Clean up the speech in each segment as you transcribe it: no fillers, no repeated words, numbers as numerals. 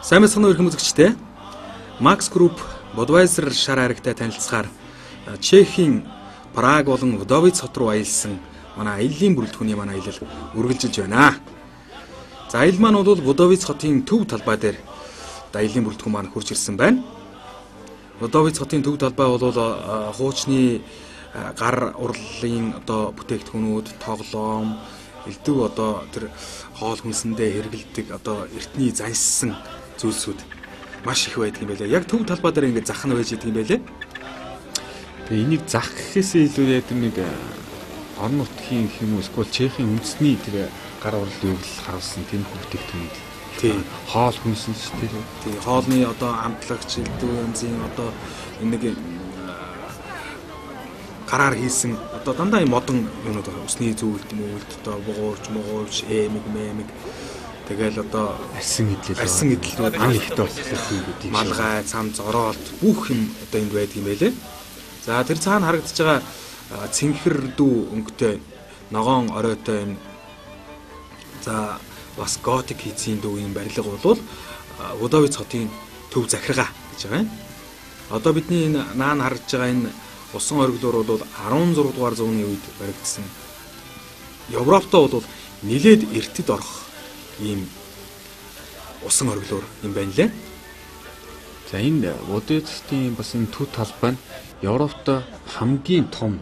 Сайн мэцхан өрхөн үзэгчтэй. Max Group Budweiser шар харигтай танилцахаар Чехийн Праг болон Вдовиц хот руу аялсан манай аяллийн бүрэлдэхүүний манай аялал үргэлжилж байна. За аялал маань бол Вдовиц хотын төв талбай дээр аяллийн бүрэлдэхүүн маань хурж ирсэн байна. Вдовиц хотын төв талбай бол хуучны гар урлалын одоо бүтээгдэхүүнүүд, тоглоом, элдв одоо тэр хоол хүнсэндээ хэрэгэлдэг одоо эртний заншсан зүйлсүүд маш их байдаг юм байлаа. Яг төв талбай дээр ингээд зах нь байж идэг юм байлаа. Тэгээ энийг зах гэхээсээ илүү яг нэг орон нутгийн хүмүүс эсвэл Чехийн үндэсний тэр гар урлалыг харуулсан тийм бүтээгдэхүүн. Тийм. Хоол хүнсэн ч тийм. Тийм. Хоолны одоо амтлагч элдв янзын одоо нэг гараар хийсэн одоо дандаа юм модон юмнууд усны зүйлд мөлд одоо бугуурч мэмэг тэгэл одоо арсан идэлүүд ан ихтэй болох юм гэдэг. Малгай, цам, зороолт бүх юм одоо энд байдаг юм байлээ. За тэр цаана харагдаж байгаа цэнхэр дүү өнгөтэй ногоон оройтой юм. За бас готик хийцийн дүү юм барилга бол Вдовиц хотын төв захиргаа гэж байгаа юм. Одоо бидний энэ наан харагдаж байгаа энэ усан оргилуур бол 16 дугаар зууны үед баригдсан. Европтоо бол нилээд эртэд орох ийм усан оргилуур юм байна лээ. За энэ Вдовицын бас энэ төв талбай нь Европт хамгийн том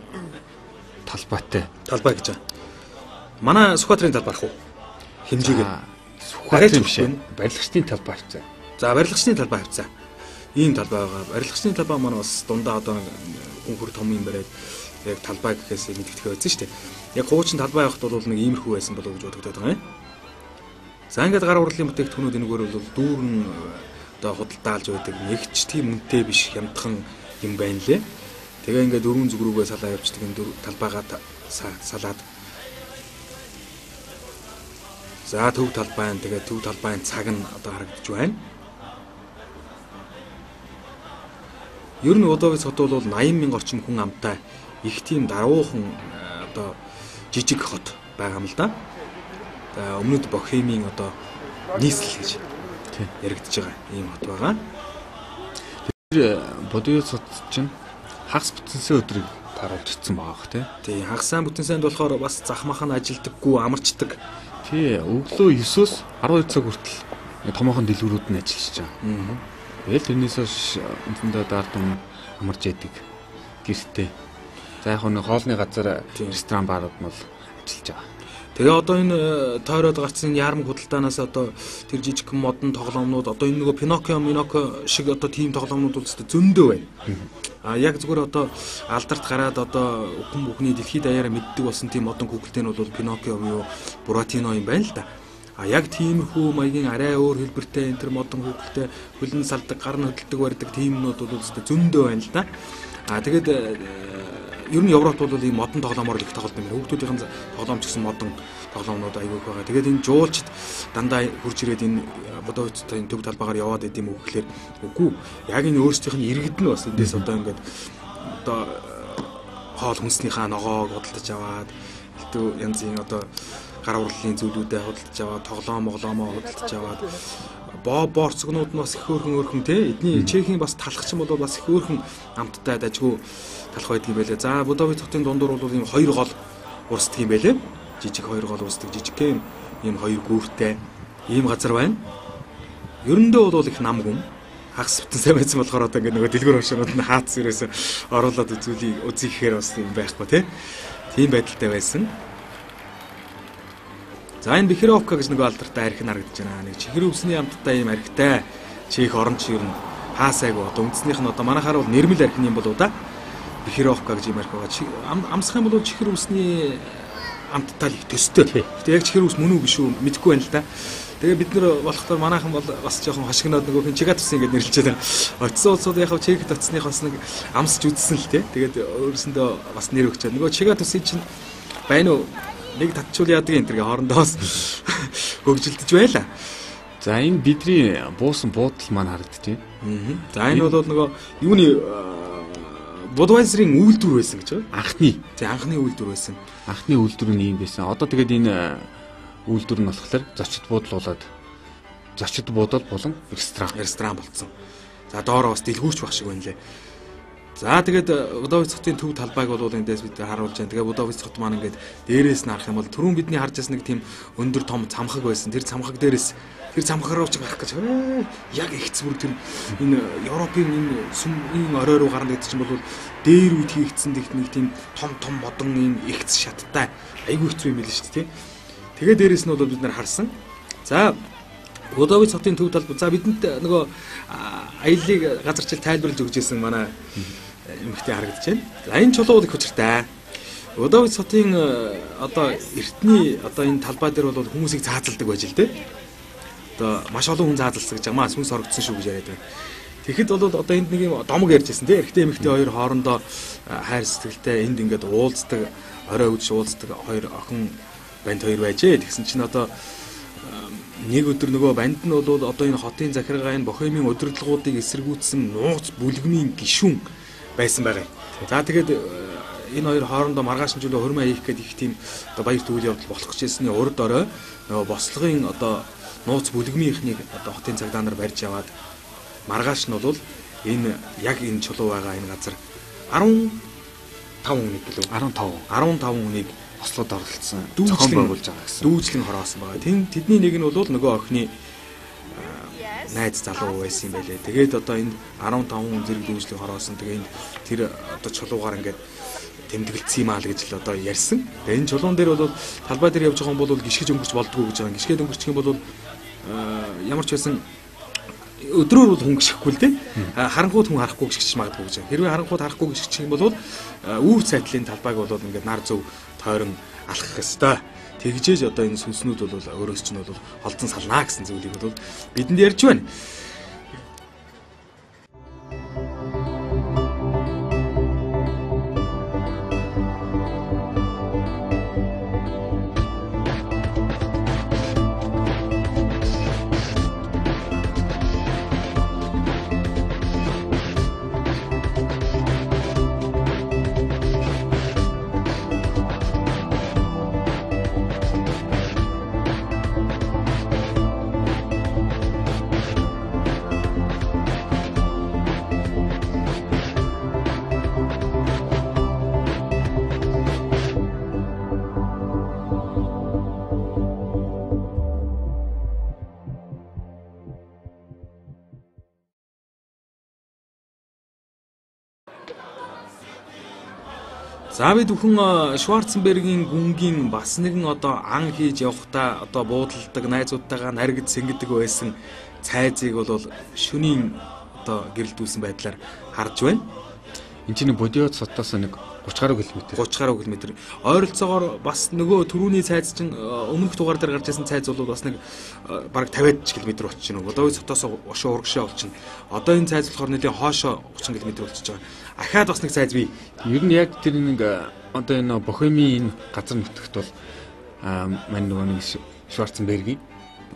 талбайтай. Талбай гэж байна. Манай Сүхбаатарын талбай ах уу? Хэмжээгээр. Сүхбаатарын биш. Барилгачдын талбай хавцаа. За барилгачдын талбай хавцаа. Ийм талбай байгаа. Барилгачдын талбай маань бас дундаа одоо хүн том юм бариад яг талбай гэхээс мэдгэдэг байсан шүү дээ. Яг хуучин талбай явахд бол нэг иймэрхүү байсан болов гэж бодогдоод байгаа юм. За ингээд гар урлалын бүтээгдэхүүнүүд энэгээр бол дүүрэн одоо худалдаалж байдаг нэгч тийм үнэтэй биш хямдхан юм байна лээ. Тэгээ ингээд дөрвөн зүг рүүгээ салаа явчихдаг энэ талбайгаа салаад. За төв талбайн тэгээ төв талбайн цаг нь одоо харагдаж байна. Ер нь Вдовиц хот бол 80,000 орчим хүн амтай их тийм даруухан одоо жижиг хот байгаа юм л да. За өмнөд Бохемийн одоо нийслэл гэж яригдж байгаа ийм хот байгаа. Тэр Вдовиц хот чинь хагас бүтэнсэн өдрийг харуулж ирсэн байгаа хэ. Тий, хагасаа бүтэнсэнд болохоор бас захмах нь ажилдаггүй, амарчдаг. Тий, өглөө 9-өөс 12 цаг хүртэл томоохон дэлгүүрүүд нь ажиллаж байгаа. Тэгэл тэрнээс хойш үндсэндээ даартан амарч яадаг гэртээ. За яг нэг хоолны газар ресторан баарууд нь бол ажиллаж байгаа. Тэгээ одоо энэ тойроод гарсан яармаг худалдаанаас одоо тэр жижиг модон тоглоомнууд одоо энэ нөгөө Пиноккио шиг одоо тийм тоглоомнууд бол зөндөө байна. А яг зүгээр одоо алдарт гараад одоо хүн бүхний дэлхийд даяараа мэддэг болсон тийм модон хүүхэлтэй нь бол Пиноккио буюу Буратино юм байна л да. А яг тиймэрхүү маягийн арай өөр хэлбэртэй энэ төр модон хүүхэлтэй хөлн салдаг, гар нь хөдөлдөг барьдаг тиймнүүд бол зөндөө байна л да. А тэгээд ер нь Европт бол ийм модон тоглоомоор их тоглолт юм. Хүүхдүүдийн тоглоомч гэсэн модон тоглоомнууд аягүй их байгаа. Тэгээд энэ жуулчд дандаа хурж ирээд энэ Вдовицын төв талбайгаар яваад идэм үг гэхээр үгүй. Яг энэ өөрсдийнх нь иргэд нь бас эндээс одоо ингээд одоо хоол хүнснийхаа ногоог худалдаж аваад элдв янзын одоо гар урлалын зүйлүүдэд худалдаж аваад тоглоомоо худалдаж аваад борцгнууд нь бас их өөрхөн тий эдний Чехийн бас талхч юм бол бас их өөрхөн амттай дажгүй талх байдаг юм байлээ. За Вдовиц хотын дундуур бол ийм хоёр гол урсдаг юм байлээ. Жижиг хоёр гол урсдаг жижигхэн ийм хоёр гүүртэй ийм газар байна. Ерөндөө бол их нам гүн хагас бүтэн сайн байсан болохоор одоо ингээд нөгөө дэлгүүр хошоонууд нь хаацс ерөөсө оруулаад үзүүлэхээр бас юм байхгүй тий. Тийм байдалтай байсан. За энэ Бихеровка гэж нэг алдартай архи харагдаж байна. Нэг чихэр өвсний амттай ийм архитай Чех оронч ер нь хаасайг одоо үндснийх нь одоо манайхаар бол нэрмэл архины юм болоо да. Бихеровка гэж ийм архи байгаа. Амсах юм бол чихэр өвсний амттай л их төстэй. Гэтэ яг чихэр өвс мөн үү биш үү мэдэхгүй байна л да. Тэгээ бид нар болохоор манайхан бол бас жоохон хошигноод нөгөө хин Чигатус ингэж нэрлэж байгаа. Очсон улсууд яг Чех татсных бас нэг амсч үзсэн л те. Тэгээд өөрөөсөндөө бас нэр өгч байгаа. Нөгөө Чигатусын чинь байна уу? Нэг татчуул яадаг энэ төргээ хоорондоос хөгжилдөж байла. За энэ бидний буусан буудал маань харагдчих. За энэ бол нөгөө юуны Budweiser-ийн үйлдвэр байсан гэж байна. Анхны. За анхны үйлдвэр байсан. Анхны үйлдвэр нь ийм байсан. Одоо тэгээд энэ үйлдвэр нь болохоор зочид буудлуулаад зочид буудал болон ресторан болцсон. За доороо бас дэлгүүрч байх шиг байна лээ. За тэгээд Будавицхтын төв талбайг бол эндээс бид харуулж байна. Тэгээд Будавицхт маань ингээд дээрээс нь харах юм бол түрүүн бидний харж байсан нэг тийм өндөр том цамхаг байсан. Тэр цамхаг дээрээс тэр цамхаг руу ч гарах гэж яг ихц бүр тэр энэ Европын энэ орой руу гарна гэдэг чинь бол дээр үед хийгдсэн нэг тийм том бодон энэ ихц шаттай айгүй хэцүү юм байл шүү дээ. Тэгээд дээрээс нь бол бид нар харсан. За Будавицхтын төв талбай. За бидэнд нөгөө аяллыг газарчил тайлбарлаж өгч ирсэн манай эмэгтэй харагдаж байна. За энэ чулуу их учиртай. Будавицхтын одоо эртний одоо энэ талбай дээр бол хүмүүсийг заазалдаг байж л дээ. Одоо маш олон хүн заазалсан гэж байгаа. Сүнс орогдсон шүү гэж яриад байна. Тэгэхэд бол одоо энд нэг юм домог ярьж ирсэн тийм эрэгтэй эмэгтэй хоёр хоорондоо хайр сэтгэлтэй энд ингээд уулздаг, орой үдши уулздаг хоёр охин банд хоёр байжээ. Тэгсэн чинь одоо нэг өдөр нөгөө банд нь бол одоо энэ хотын захиргаа энэ Бохемийн удирдлагуудыг эсэргүүцсэн нууц бүлгмийн гишүүн байсан байгаа. За тэгээд энэ хоёр хоорондоо маргааш нь хурмаа хийх гэдэг их тийм одоо баяр төвөл явдал болох гэжсэний урд орой нөгөө бослогын одоо нууц бүлгмийнхнийг одоо хотын цагдаа нар барьж яваад маргааш нь бол энэ яг энэ чулуу байгаа энэ газар 15 хүнийг гэлөө 15 хүнийг ослоод оролцсон зохион байгуулж байгаа гэсэн. Дүүжлэн хороосон байгаа. Тэдний нэг нь бол нөгөө охины найз залуу байсан юм байлээ. Тэгээд одоо энэ 15 хүн зэрэг дүүжлэн хороосон. Тэгээд тэр одоо чулуугаар ингээд тэмдэглэсэн юм аа л гэж л одоо ярьсан. Тэгээд энэ чулуун дээр бол талбай дээр явж байгаа хүн бол гიშгэж өнгөрч болдгоо гэж байгаа. Гიშгээд өнгөрчих юм бол ямар ч байсан өдрөөр бол хүн гიშгэхгүй л дээ. Харанхууд хүн харахгүй гიშгэж магадгүй гэж. Хэрвээ харанхууд харахгүй гიშгэж юм бол үүр цайтлын талбайг бол ингээд нар зөв тойрон алхах ёстой. Тэгжээж одоо энэ сүнснүүд бол өөрөөс чинь бол холдсон салнаа гэсэн зүйлийг бол бидэнд ярьж байна. За бид бүхэн Шварценбергийн гүнгийн бас нэгэн одоо ан хийж явахдаа одоо буудалдаг найзуудтайгаа наргид сэнгдэг байсан цайзыг бол шөнийн одоо гэрэлдүүлсэн байдлаар харж байна. Энд чинь бодиод сотоос нэг 30 гаруй километр. 30 гаруй километр. Ойролцоогоор бас нөгөө түрүүний цайз чинь өмнөх дугаар дээр гарч ирсэн цайз бол бас нэг бараг 50 км очиж байна. Одоо сотоос ошоо урагшаа болчихно. Одоо энэ цайз болохоор нэлийн хоошоо 30 км болчихж байгаа. Ахаад бас нэг цайз бий. Ер нь яг тэр нэг одоо энэ Бохемийн энэ газар нутагт бол мань нөгөө нэг Шварценбергийн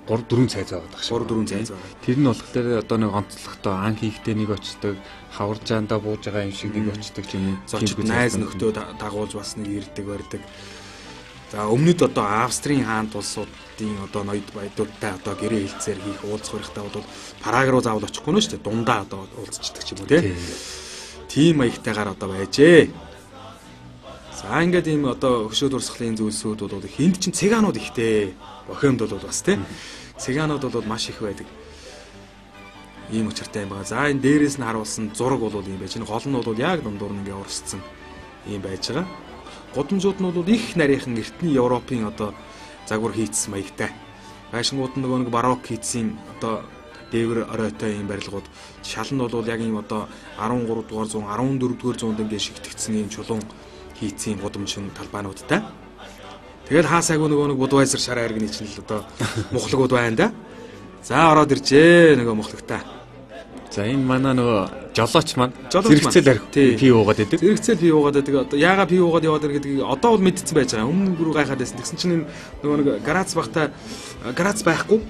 3-4 цайз байгаа даа. 3-4 цайз байгаа. Тэр нь болохоор одоо нэг онцлогтой ан хийхдээ нэг очдог, хаваржаандаа бууж байгаа юм шиг нэг очдог юм. Зочид найз нөхдөө дагуулж бас нэг ирдэг барьдаг. За өмнөд одоо Австрийн хаант улсуудын одоо ноёд баядуудтай одоо гэрээ хилцээр хийх уулзах барихтаа бол Параг руу заавал очихгүй нэ шүү дээ. Дундаа одоо уулзчихдаг ч юм уу тий. Тийм маягтайгаар одоо байжээ. За ингээд ийм одоо хөшөө дурсгалын зүйлсүүд бол хинд чин цыгаанууд ихтэй. Бохемд бол бас тий. Цыгаанууд бол маш их байдаг. Ийм учиртай юм байна. За энэ дээрээс нь харуулсан зураг бол ийм байж. Энэ гол нь бол яг дундуур нь ингээ урсцсан ийм байж байгаа. Гудамжууд нь бол их нарийнхан эртний Европын одоо загвар хийцсэн маягтай. Байшингууд нь нөгөө нэг барокк хийцсэн одоо дээвэр оройтой ийм барилгууд. Шал нь бол яг ийм одоо 13 дугаар 100, 14 дугаар 100-д ингээ шигтгэгдсэн ийм чулуун хийцсэн гудамжин талбайнуудтай. Тэгэл хаасайг нөгөө нэг Будвайзер шар аргины чинь л одоо мухлагууд байна да. За ороод иржээ нөгөө мухлагтаа. За энэ манай нөгөө жолооч маань зэрэгцэл арх пи уугаад байдаг. Зэрэгцэл пи уугаад байдаг. Одоо яага пи уугаад яваад байгаа гэдгийг одоо бол мэдсэн байж байгаа. Өмнө бүр гайхаад байсан. Тэгсэн чинь нөгөө нэг Грац багтаа Грац байхгүй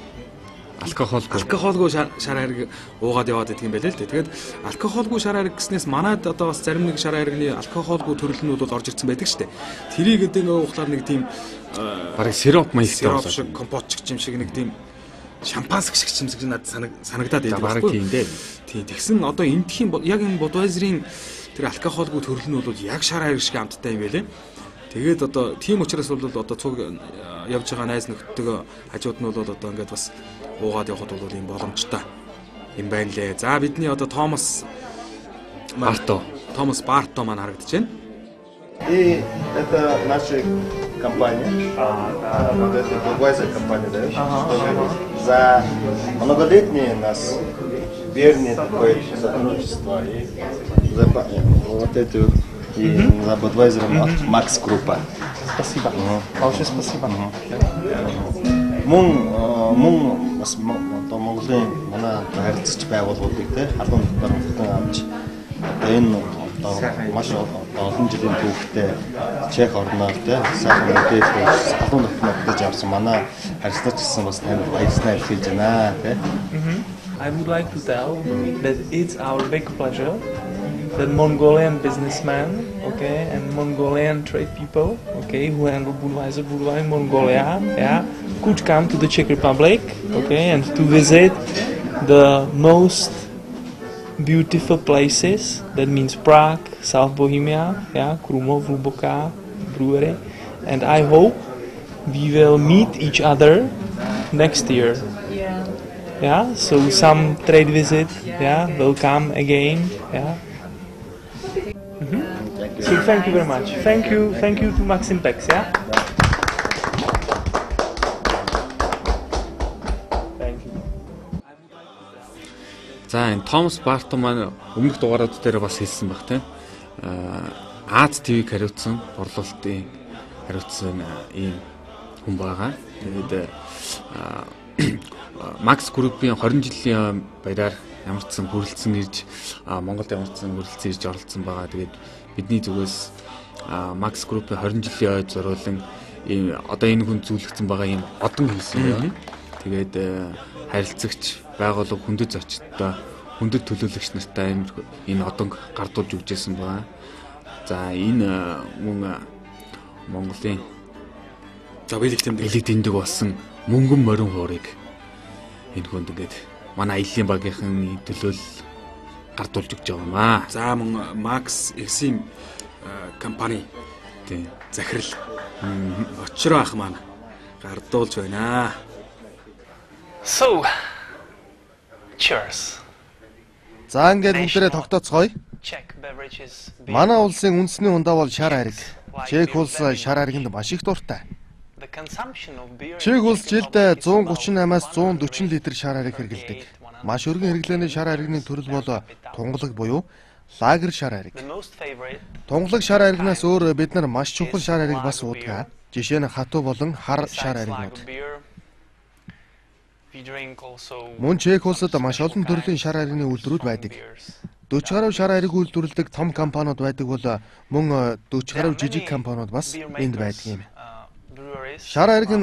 алкохолгүй шар ариг уугаад яваад байдаг юм байна л дээ. Тэгээд алкохолгүй шар ариг гэснээс манайд одоо бас зарим нэг шар аригны алкохолгүй төрөлнүүд бол орж ирсэн байдаг шүү дээ. Тэрийг гэдэг нөгөө ухлаар нэг тийм барыг сироп маягтай болоо. Компот ч юм шиг нэг тийм шампанск шиг чимсэж надад санагдаад байдаг байхгүй. Тийм дээ. Тийм тэгсэн одоо эндхийн яг энэ Budweiser-ийн тэр алкогольгүй төрөл нь бол яг шар хайр шиг амттай юм байлээ. Тэгээд одоо тийм учраас бол одоо цуг явж байгаа найз нөхдөдөө хажууд нь бол одоо ингээд бас уугаад явхад бол юм боломжтой юм байна лээ. За бидний одоо Томас Барто маань харагдаж байна. И это наша компания. Это Budweiser компания, да? За многолетние нас верное такое сотрудничество и за вот эту и за Budweiser Max группа. Спасибо. Большое спасибо. Мөн бас одоо Монголын манай харилцагч байгууллагуудыг те халуун баримтан авч одоо энэ маш олон жилийн түүхтэй Чех орноор те сайхан мэдээлэл халуун нөхдөж авсан манай харилцагч гэсэн бас танд баярлалаа хэлж байна те. I would like to tell that it's our big pleasure that Mongolian businessmen, okay, and Mongolian trade people, okay, who handle Budweiser in Mongolia, yeah, could come to the Czech Republic, okay, and to visit the most beautiful places. That means Prague, South Bohemia, yeah, Krumov, Hluboká brewery, and I hope we will meet each other next year. Yeah, so some trade visit, yeah, will come again, yeah. So thank you very much. Thank you to Maxim Pex, yeah. Thank you. За энэ Томас Барто маань өмнөх дугаарууд дээр бас хэлсэн баг тийм. Аз ТV-г хариуцсан, борлуулалтын хариуцсан ийм хүн байгаа. Тэгээд Макс группийн 20 жилийн баяраар ямар ч сан хүрэлцэн ирж Монголд ямар ч сан хүрэлцэн ирж оролцсон байгаа. Тэгээд бидний зүгээс Макс группийн 20 жилийн ойд зориулан ийм одоо энэ хүн зүйлгдсэн байгаа ийм одон хийсэн байна. Тэгээд харилцагч байгууллага хүндэт зочдтой хүндэт төлөөлөгч нартай энэ одонг гардуулж өгчээсэн байгаа. За энэ мөн Монголын элэг тэмдэг болсон мөнгөн морин хуурыг энэ хүнд ингээд манай аяллийн багийнхан төлөөл гардуулж өгч байгаа юм аа. За мөн Max X-ийн компани тийм захирал очроо ах маань гардуулж байна. So, cheers. За ингээд бүгдээрээ тогтооцгоё. Czech beverages. Манай улсын үндэсний ундаа бол шар ариг. Чех улс шар ариганд маш их дуртай. Чех улс жилд 138-аас 140 литр шар ариг хэрэглэдэг. Маш өргөн хэрэглээний шар аригны төрөл бол тунгалаг буюу лагер шар ариг. Тунгалаг шар аригнаас өөр бид нар маш чухал шар ариг бас уудаг. Жишээ нь хатуу болон хар шар аригнууд. Мөн Чех улсад маш олон төрлийн шар аригны үйлдвэрүүд байдаг. 40 гаруй шар ариг үйлдвэрлэдэг том компаниуд байдаг бол мөн 40 гаруй жижиг компаниуд бас энд байдаг юм. Шар ариг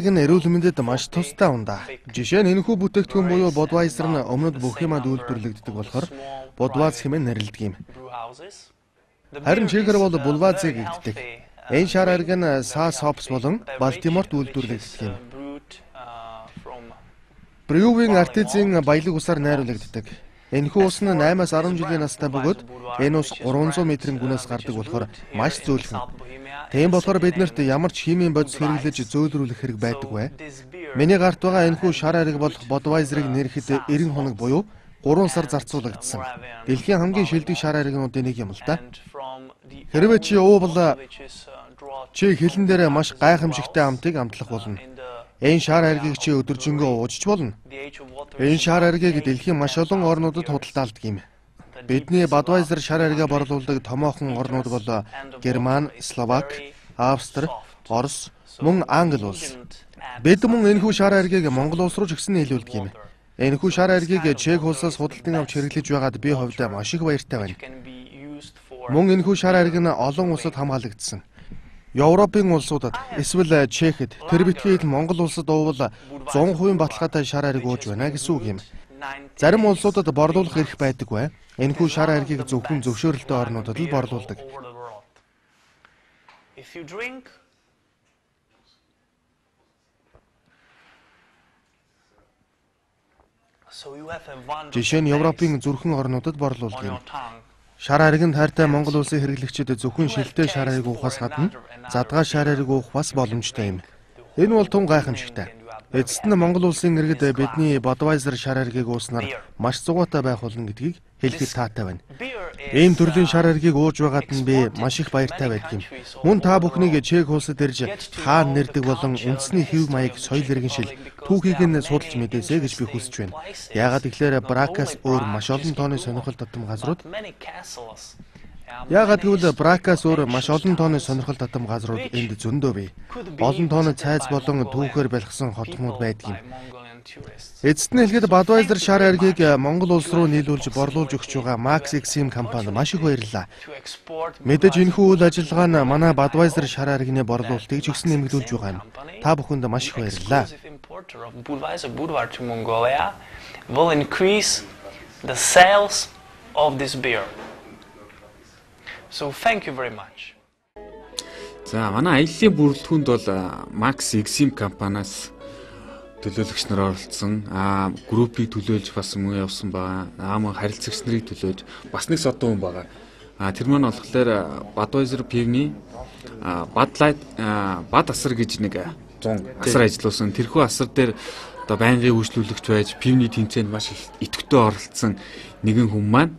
нь эрүүл мэндэд маш тустай ундаа. Жишээ нь энэхүү бүтээгдэхүүн буюу Budweiser нь өмнөд Бохемад үйлдвэрлэгддэг болохоор Budweiser хэмээн нэрлэдэг юм. Харин Чехэр бол Budweiser гэгддэг. Энэ шар ариг нь Saas-Hops болон Балтиморт үйлдвэрлэгддэг юм. Brewing артизын баялаг усаар найруулагддаг. Энэхүү ус нь 8-аас 10 жилийн настай бөгөөд энэ ус 300 метрийн гүнээс гардаг болохоор маш зөөлхөн. Тийм болохоор биднэрт ямар ч химийн бодис хэрэглэж зөөлрүүлэх хэрэг байдаггүй. Миний гарт байгаа энэхүү шар ариг бол Budweiser-ыг нэрхэд 90 хоног буюу 3 сар зарцуулагдсан. Дэлхийн хамгийн шилдэг шар аригнуудын нэг юм л да. Хэрвээ чи уувал чи хилэн дээр маш гайхамшигтай амтыг амтлах болно. Энэ шар аргийг чи өдөржингөө уужч болно. Энэ шар аргийг дэлхийн маш олон орнуудад худалдаалдаг юм. Бидний Budweiser шар аргаа борлуулдаг томоохон орнууд бол Герман, Словак, Австри, Орос, мөн Англи улс. Бид мөн энэхүү шар аргийг Монгол улс руу ч гэсэн нийлүүлдэг юм. Энэхүү шар аргийг Чех улсаас худалдан авч хэрэглэж байгаад би хувьдаа маш их баяртай байна. Мөн энэхүү шар ариг нь олон улсад хамгаалагдсан. Европын улсуудад эсвэл Чехэд тэр битгийд Монгол улсад уувал 100% баталгаатай шар ариг ууж байна гэсэн үг юм. Зарим улсуудад борлуулах эрх байдаггүй. Энэхүү шар аргийг зөвхөн зөвшөөрөлтөө орнуудад л борлуулдаг. Жишээ нь Европын зүрхэн орнуудад борлуулдаг юм. Шар ариганд хайртай Монгол улсын хэрэглэгчид зөвхөн шилтэй шар ариг уухаас гадна задгаа шар ариг уух бас боломжтой юм. Энэ бол тун гайхамшигтай. Эцэст нь Монгол улсын иргэд бидний Budweiser шар аригийг ууснаар маш зугаатай байх болно гэдгийг хэлэхэд таатай байна. Ийм төрлийн шар аригийг ууж байгаад нь би маш их баяртай байдаг юм. Мөн та бүхнийг Чех улсад ирж хаан нэрдэг болон үндэсний хэв маяг соёл иргэншил түүхийг нь судалж мэдээсэй гэж би хүсэж байна. Яагаад гэвэл Бракаас өөр маш олон тооны сонирхол татам газрууд энд зөндөө бий. Олон тооны цайз болон түүхээр бэлгсэн хотмууд байдаг юм. Эцэст нь хэлэхэд Budweiser шар аргийг Монгол улс руу нийлүүлж борлуулж өгч байгаа Max Exim компанид маш их баярлалаа. Мэдээж энэхүү үйл ажиллагаа нь манай Budweiser шар аригны борлуулалтыг ч ихсэн нэмэгдүүлж байгаа юм. Та бүхэнд маш их баярлалаа. Will increase the sales of this beer. So thank you very much. За манай аяллаа бүрэлдэхүүнд бол Max Exim компаниас төлөөлөгч нар оролцсон. Группийг төлөөлж бас мөн явсан байгаа. Мөн харилцагч нарыг төлөөж бас нэг содон хүн байгаа. Тэр маань болохоор Budweiser пивний Bud асар гэж нэг 100 асар ажилласан. Тэрхүү асар дээр одоо байнгын үйлчлүүлэгч байж пивний тэмцээнд маш их идэвхтэй оролцсон нэгэн хүн маань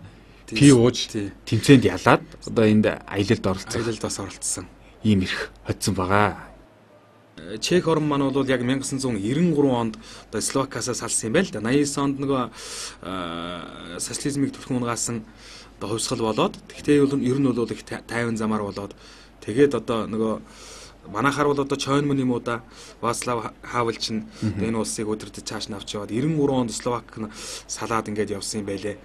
пив ууж тэмцээнд ялаад одоо энд аялалд оролцсон. Ийм их хоцсон байгаа. Чех орн маань бол яг 1993 онд одоо Словакиасаа салсан юм байл да. 89 онд нөгөө социализмыг түлхэн унгаасан одоо хувьсгал болоод тэгтээ ер нь бол их тайван замаар болоод тэгээд одоо нөгөө манайхаар бол одоо Чойн мөн юм уу да Вацлав Хавел чинь энэ улсыг өдөртөж цааш навч яваад 93 онд Словак салаад ингээд явсан юм байлээ.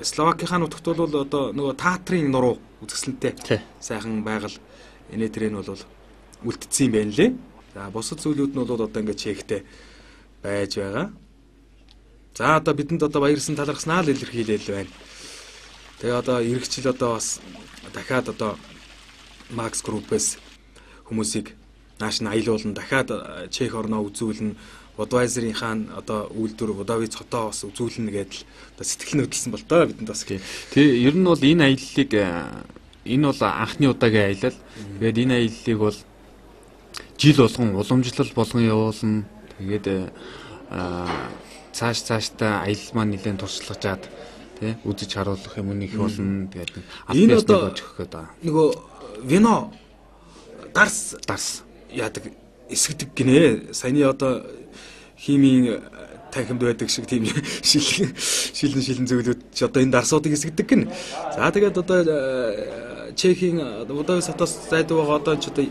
Словакийнхаа нутагт бол одоо нөгөө театрын нуруу үзэсгэлэнтэй сайхан байгаль энэ тэрэн бол үлдсэн юм байна лээ. За бусад зүйлүүд нь бол одоо ингээд Чехтэй байж байгаа. За одоо бидэнд одоо баярсан талархснаа л илэрхийлэл байна. Тэгээ одоо ирэх жил одоо бас дахиад одоо Max Group-ээс хүмүүсийг нааш нь аялуулна, дахиад Чех орноо үзүүлнэ. Budweiser-ийн одоо үйлдвэр Budweiser хотоо бас үзүүлнэ гэдэл одоо сэтгэл хөдлөсөн бол доо бидэнд бас. Тэгээ ер нь бол энэ аяллыг энэ бол анхны удаагийн аялал. Тэгээд энэ аяллыг бол жил болгон уламжлал болгон явуулна. Тэгээд цаашдаа аялал маань нэлээд туршлагаж чад тий үзэж харуулах юм их болно. Тэгээд энэ одоо нөгөө вино дарс яадаг эсгдэг гинэ. Саяны одоо химийн танхимд байдаг шиг тийм шилэн зөвлөд ч одоо энэ дарсуудыг эсгдэг гин. За тэгээд одоо Чехийн Budapest хотоос зайдаг байгаа одоо ч одоо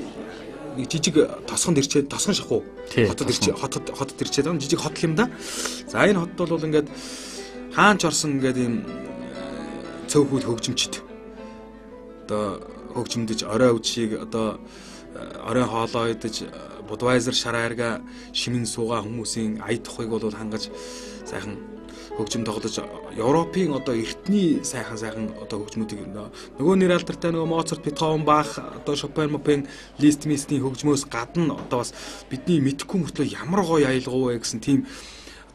нэг жижиг тосгонд ирчээд тосгон шахуу хотод ирчээд байгаа жижиг хотл юм да. За энэ хот бол ингээд хаанч орсон ингээд ийм цөөхөл хөгжимчд одоо хөгжимдөж орой үчиг одоо орой хоолоо идэж Budweiser шар арга шимэн суугаа хүмүүсийн ая тухыг бол хангаж сайхан хөгжим тоглож Европын одоо эртний сайхан одоо хөгжмүүдийг нөгөө нэр алдартай нөгөө Моцарт, Бетховен, Бах, одоо Шопен, Лист, Мистийн хөгжмөөс гадна одоо бас бидний мэдхгүй мөртлөө ямар гоё аялгау вэ гэсэн тийм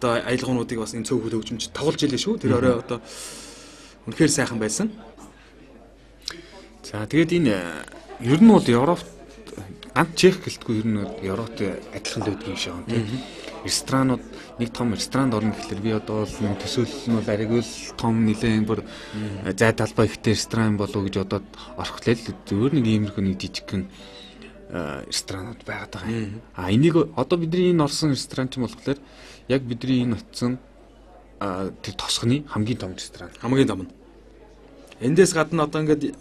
одоо аялгуунуудыг бас энэ цөөхөл хөгжимч тоглож илээ шүү. Тэр орой одоо үнэхээр сайхан байсан. За тэгээд энэ ер нь бол Европ ганц Чех гэлтгүй ер нь Европт адилхан л байдаг юм шиг байна тийм. Ресторанууд нэг том ресторанд орно гэхэлэр би одоо бол төсөөлөл нь бол аригвал том нэлээд бүр зай талбай ихтэй ресторан болов гэж одоод орхлоо л зөвөр нэг иймэрхүү нэг жижигхэн ресторанууд байгаад байгаа юм. Энийг одоо бидний энэ орсон ресторан ч юм болохоор яг бидний энэ утсан тэр тосгоны хамгийн том ресторан. Хамгийн том нь. Эндээс гадна одоо ингээд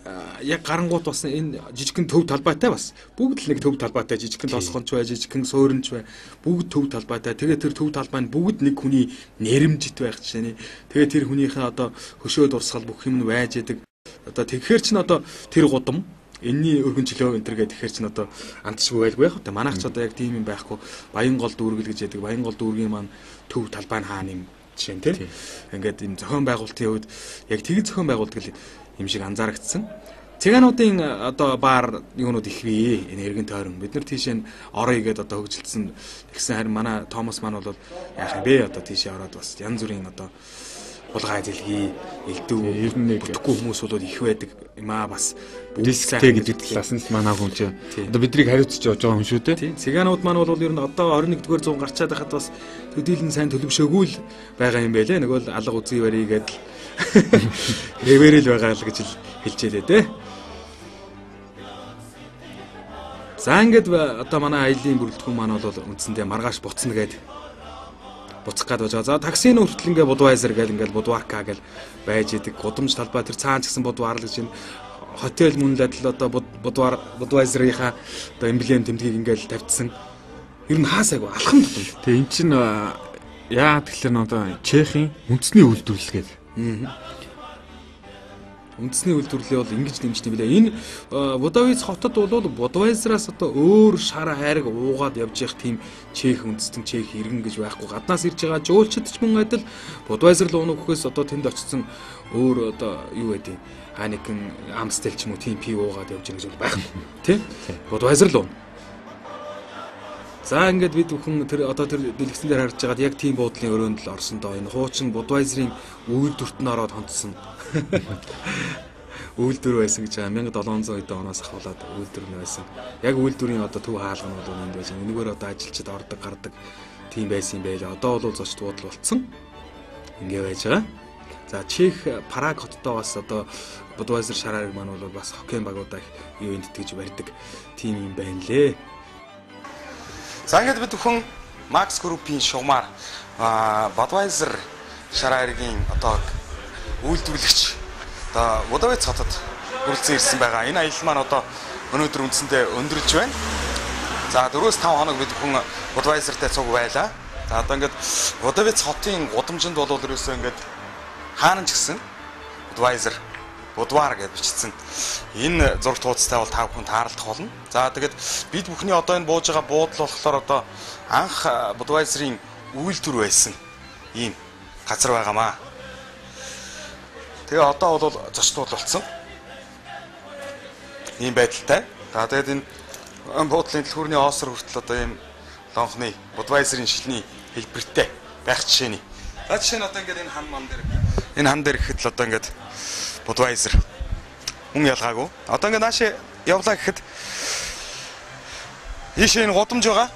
яг гарангуут бас энэ жижигхэн төв талбайтай бас бүгд л нэг төв талбайтай жижигхэн тосгонч бай, жижигхэн сууринч бай, бүгд төв талбайтай. Тэгээд тэр төв талбай нь бүгд нэг хүний нэрмжит байх жишээ нэ. Тэгээд тэр хүнийхээ одоо хөшөө дурсгал бүх юм нь байж яадаг. Одоо тэгэхээр ч н одоо тэр гудам энэний өргөнчлөө энэ төр гэхээр ч н одоо антшгүй байлгүй яг. Манайх ч одоо яг тийм юм байхгүй. Баянгол дүүргэл гэж яадаг. Баянгол дүүргийн маань төв талбай нь хаана юм жишээ тийм. Ингээд энэ зохион байгуулалтын үед яг тэг зохион байгуулдаг юм шиг анзаарагдсан. Цыгануудын одоо баар юунууд их бий. Энэ эргэн тойрон. Бид нар тийш нь орё игээд одоо хөгжилсэн. Тэгсэн харин манай Томас маань бол яах юм бэ? Одоо тийшээ ороод бас янз бүрийн одоо булгаа дэлхий элдв бүтэхгүй хүмүүс бол их байдаг юм аа бас дисктэй гэдэг талаас нь манай хүн чи одоо биднийг хариуцж явж байгаа юм шүү дээ. Цыганууд маань бол ер нь одоо 21-р зуун гарчаад байхад бас төдийлэн сайн төлөвшөөгүй л байгаа юм байлээ. Нөгөө л алга үзий барийгээд ревэрэл байгаа л гэж хэлжээ дээ. За ингээд одоо манай аялын бүрэлдэхүүн маань бол үндсэндээ маргааш буцна гэдэг буцах гээд байж байгаа. За таксины хүртэл ингээ Budweiser гэл ингээл Budwarka гэл байж идэг. Гудамж талбай тэр цаан ч гэсэн Budwar л гэж энэ хотел мөнлөд л одоо Budweiser-ийнхаа одоо эмблем тэмдгийг ингээл тавьчихсан. Ер нь хаасаагүй алхам тутам. Тэгээ эн чинь яа тэгэхээр одоо Чехийн үндэсний үйлдвэрлэл гэдэг. Үндэсний үйлдвэрлэлээ бол ингэж дэмжиж юм билээ. Энэ Budavis хотод бол Budweiser-аас одоо өөр шар хайраг уугаад явж явах тийм Чех үндэстэн Чех иргэн гэж байхгүй. Гаднаас ирж байгаа жуулчид ч мөн адил Budweiser л уунахгүйс одоо тэнд очсон өөр одоо юу гэдэг Heineken Amstel ч юм уу тийм пив уугаад явж байгаа гэж бол байх юм. Тэ? Budweiser л уу. За ингээд бид бүхэн тэр одоо тэр дэлгэцэн дээр харж байгаад яг тийм буудлын өрөөнд л орсон доо. Энэ хуучин Budweiser-ийн үйлдвэрт нь ороод хонцсон. Үйлдвэр байсан гэж 1700 оноос ахуулаад үйлдвэр нь байсан. Яг үйлдвэрийн одоо төв хаалга нь бол энд байж байгаа. Энэгээр одоо ажилчид ордог гардаг тийм байсан юм байлаа. Одоо бол зочд буудал болцсон. Ингээ байж байгаа. За Чех Праг хоттой бас одоо Budweiser шараарыг маань бол бас хоккейн багуудаа юу энд тэгж барьдаг тийм юм байна лээ. За ингээд бид бүхэн Max Group-ийн шугамар Budweiser шарааргийн одоо үйлдвэрлэгч одоо Budavits хотод хүрэлцэн ирсэн байгаа. Энэ аялал маань одоо өнөөдөр үндсэндээ өндөрлж байна. За 4-5 хоног бид бүхэн Budweiser-тэй цуг байлаа. За одоо ингээд Budavits хотын гудамжинд бол ерөөсөө ингээд хаана ч гэсэн Budweiser Budwar гэж бичсэн. Энэ зураг тууцтай бол та бүхэн таарлах болно. За тэгээд бид бүхний одоо энэ бууж байгаа буудлал болохоор одоо анх Budweiser-ийн үйлдвэр байсан ийм газар байгаамаа. Тэгээ одоо бол зочдууд болсон. Ийм байдалтай. За тэгээд энэ буудлын дэлгүүрний оосор хүртэл одоо ийм лонхны Budweiser-ийн шилний хэлбэртэй байх жишээний. За жишээ нь одоо ингээд энэ хан дээр ихэд л одоо ингээд Budweiser мөн ялгаагүй. Одоо ингээд наашаа явлаа гэхэд ийшээ энэ гудамж байгаа.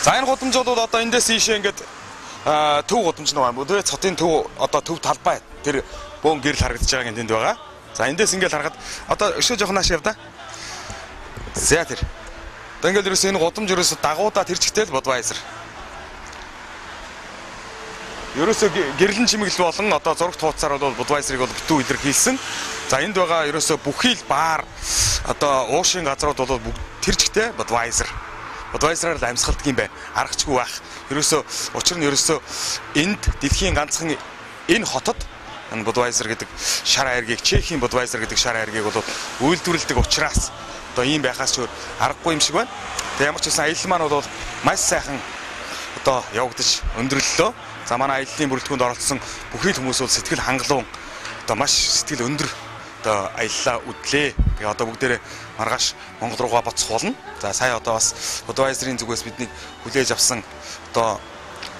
За энэ гудамж бол одоо эндээс ийшээ ингээд төв гудамж нэг юм. Budweiser хотын төв одоо төв талбай тэр бөөн гэрэл харагдаж байгаа юм тэнд байгаа. За эндээс ингээд харахад одоо өшөө жоох наашаа явда. За тэр. Одоо ингээд ерөөсөө энэ гудамж ерөөсөө дагуудаа тэр чигтэл Budweiser. Ерөөсөө гэрлэн чимэглэл болон одоо зураг тууцаар бол Budweiser-ыг бол битүү илэрхийлсэн. За энд байгаа ерөөсөө бүхий л баар одоо уушийн газрууд бол тэр чигтээ Budweiser-аар л амьсгалдаг юм байна. Аргачгүй байх. Ерөөсөө учир нь ерөөсөө энд дэлхийн ганцхан энэ хотод Budweiser гэдэг шар айргийг Чехийн Budweiser гэдэг шар айргийг бол үйлдвэрлэдэг учраас одоо ийм байхаас ч аргагүй юм шиг байна. Тэгээ ямар ч байсан аялал маань бол маш сайхан одоо явагдаж өндөрлөлөө. За манай аяллаа бүрэлдэхүүнд оролцсон бүхий л хүмүүс бол сэтгэл хангалуун одоо маш сэтгэл өндөр одоо аяллаа үдлээ. Тэгээ одоо бүгдээрээ маргааш Монгол руугаа буцах болно. За сая одоо бас Budweiser-ийн зүгээс биднийг хүлээж авсан одоо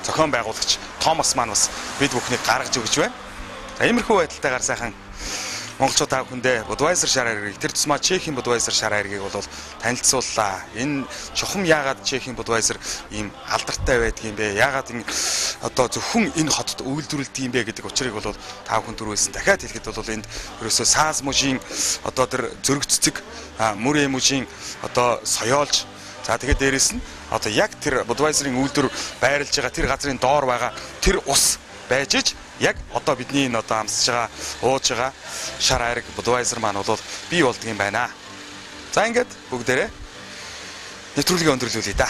зохион байгуулагч Томас маань бас бид бүхнийг гаргаж өгч байна. За иймэрхүү байдалтайгаар сайхан монголчууд та бүхэндээ Budweiser шар айргийг тэр тусмаа Чехийн Budweiser шар айргийг бол танилцууллаа. Энэ чухам яагаад Чехийн Budweiser ийм алдартай байдгийм бэ? Яагаад ингэ одоо зөвхөн энэ хотод үйлдвэрлэдэг юм бэ гэдэг учрыг бол та бүхэн түрүүсэн дахиад хэлэхэд бол энд ерөөсөө саас мужийн одоо тэр зөрөг цэцэг мөрөө мужийн одоо соёолж за тэгээд дээрэс нь одоо яг тэр Budweiser-ийн үйлдвэр байрлаж байгаа тэр газрын доор байгаа тэр ус байж ич яг одоо бидний энэ одоо амсж байгаа ууж байгаа шар айраг Budweiser маань бол бий болдго юм байна. За ингээд бүгдээрээ нэвтрүүлгээ өндөрлүүлье да.